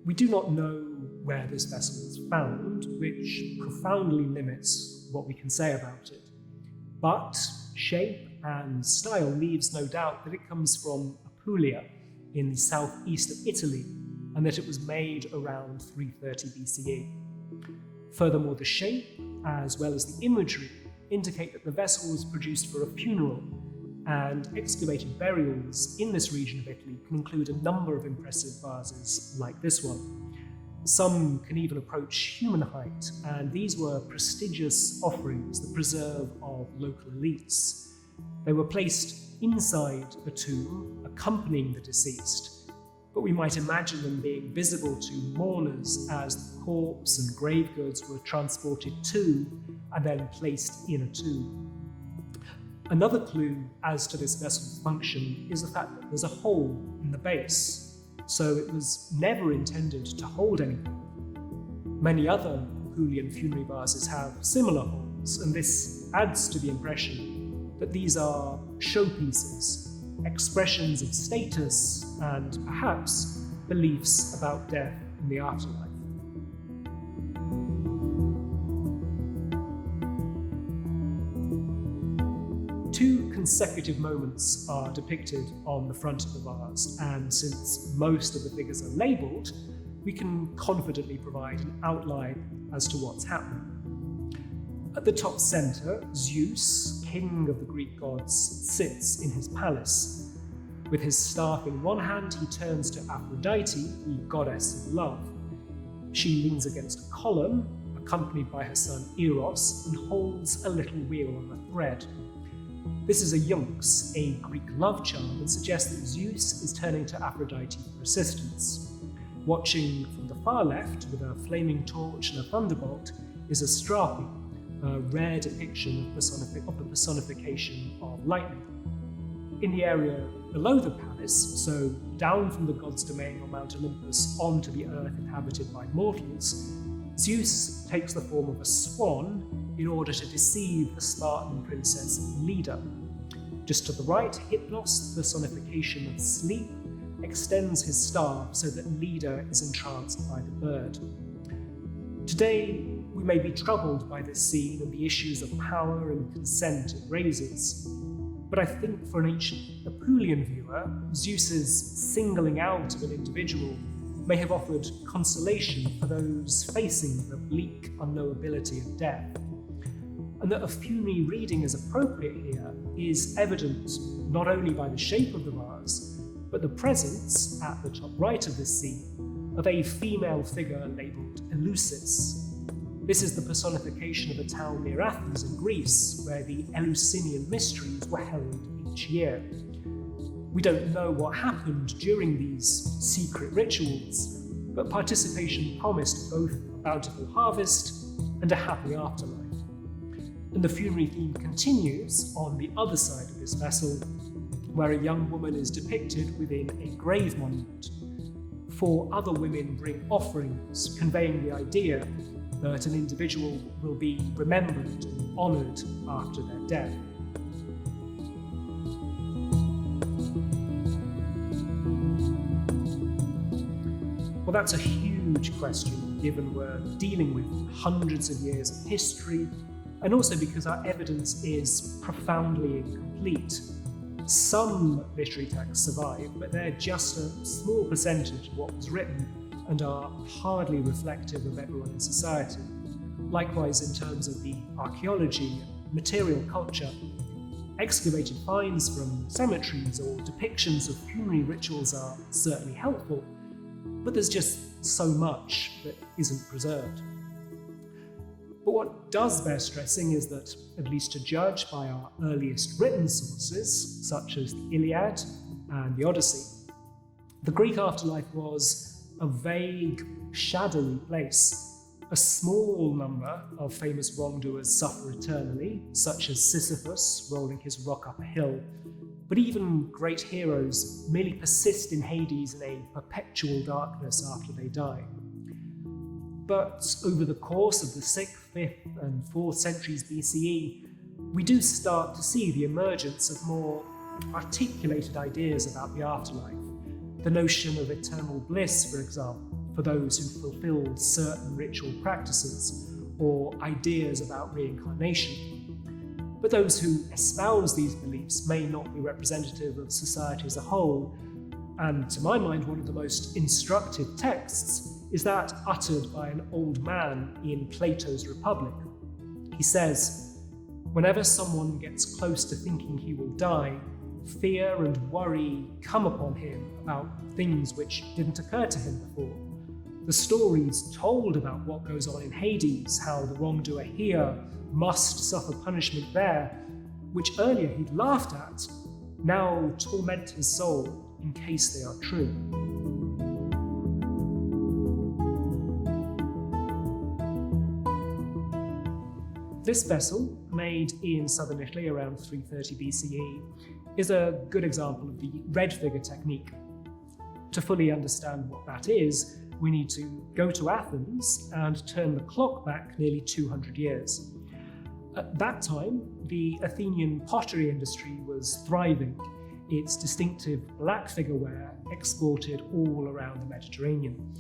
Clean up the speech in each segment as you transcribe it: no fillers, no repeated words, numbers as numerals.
We do not know where this vessel was found, which profoundly limits what we can say about it. But shape and style leaves no doubt that it comes from Apulia in the southeast of Italy, and that it was made around 330 BCE. Furthermore, the shape, as well as the imagery, indicate that the vessel was produced for a funeral, and excavated burials in this region of Italy can include a number of impressive vases like this one. Some can even approach human height, and these were prestigious offerings, the preserve of local elites. They were placed inside a tomb accompanying the deceased, but we might imagine them being visible to mourners as the corpse and grave goods were transported to and then placed in a tomb. Another clue as to this vessel's function is the fact that there's a hole in the base, so it was never intended to hold anything. Many other Apulian funerary vases have similar holes, and this adds to the impression that these are showpieces, expressions of status and perhaps beliefs about death and the afterlife. Two consecutive moments are depicted on the front of the vase, and since most of the figures are labelled, we can confidently provide an outline as to what's happening. At the top centre, Zeus, king of the Greek gods, sits in his palace. With his staff in one hand, he turns to Aphrodite, the goddess of love. She leans against a column, accompanied by her son Eros, and holds a little wheel on a thread. This is a yunx, a Greek love charm, and suggests that Zeus is turning to Aphrodite for assistance. Watching from the far left, with a flaming torch and a thunderbolt, is a strapi, a rare depiction of the personification of lightning. In the area below the palace, so down from the god's domain on Mount Olympus onto the earth inhabited by mortals, Zeus takes the form of a swan in order to deceive the Spartan princess Leda. Just to the right, Hypnos, the personification of sleep, extends his staff so that Leda is entranced by the bird. Today, we may be troubled by this scene and the issues of power and consent it raises. But I think for an ancient Apulian viewer, Zeus's singling out of an individual may have offered consolation for those facing the bleak unknowability of death. And that a funerary reading is appropriate here is evident not only by the shape of the vase, but the presence, at the top right of this scene, of a female figure labelled Eleusis. This is the personification of a town near Athens in Greece, where the Eleusinian mysteries were held each year. We don't know what happened during these secret rituals, but participation promised both a bountiful harvest and a happy afterlife. And the funerary theme continues on the other side of this vessel, where a young woman is depicted within a grave monument. 4 other women bring offerings, conveying the idea that an individual will be remembered and honoured after their death. Well, that's a huge question, given we're dealing with hundreds of years of history, and also because our evidence is profoundly incomplete. Some literary texts survive, but they're just a small percentage of what was written and are hardly reflective of everyone in society. Likewise, in terms of the archaeology and material culture, excavated finds from cemeteries or depictions of funerary rituals are certainly helpful, but there's just so much that isn't preserved. But what does bear stressing is that, at least to judge by our earliest written sources, such as the Iliad and the Odyssey, the Greek afterlife was a vague, shadowy place. A small number of famous wrongdoers suffer eternally, such as Sisyphus rolling his rock up a hill, but even great heroes merely persist in Hades in a perpetual darkness after they die. But over the course of the 6th, 5th and 4th centuries BCE, we do start to see the emergence of more articulated ideas about the afterlife. The notion of eternal bliss, for example, for those who fulfilled certain ritual practices or ideas about reincarnation. But those who espouse these beliefs may not be representative of society as a whole, and to my mind, one of the most instructive texts is that uttered by an old man in Plato's Republic. He says, "Whenever someone gets close to thinking he will die, fear and worry come upon him about things which didn't occur to him before. The stories told about what goes on in Hades, how the wrongdoer here must suffer punishment there, which earlier he'd laughed at, now torment his soul in case they are true." This vessel, made in southern Italy around 330 BCE, is a good example of the red figure technique. To fully understand what that is, we need to go to Athens and turn the clock back nearly 200 years. At that time, the Athenian pottery industry was thriving, its distinctive black figureware exported all around the Mediterranean.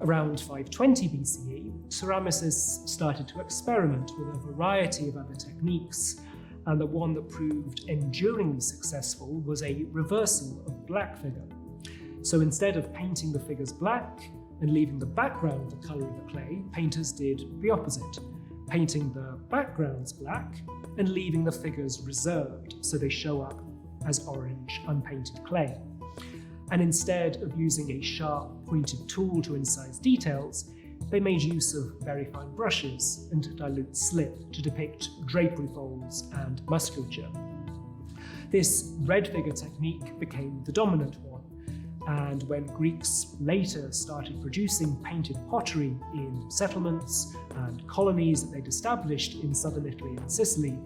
Around 520 BCE, ceramicists started to experiment with a variety of other techniques, and the one that proved enduringly successful was a reversal of black figure. So instead of painting the figures black and leaving the background the colour of the clay, painters did the opposite, painting the backgrounds black and leaving the figures reserved so they show up as orange unpainted clay. And instead of using a sharp pointed tool to incise details, they made use of very fine brushes and dilute slip to depict drapery folds and musculature. This red figure technique became the dominant one, and when Greeks later started producing painted pottery in settlements and colonies that they'd established in southern Italy and Sicily,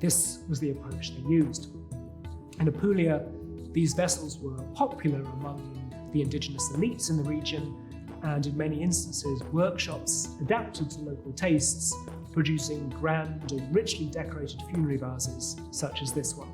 this was the approach they used. In Apulia, these vessels were popular among the indigenous elites in the region, and in many instances, workshops adapted to local tastes, producing grand and richly decorated funerary vases, such as this one.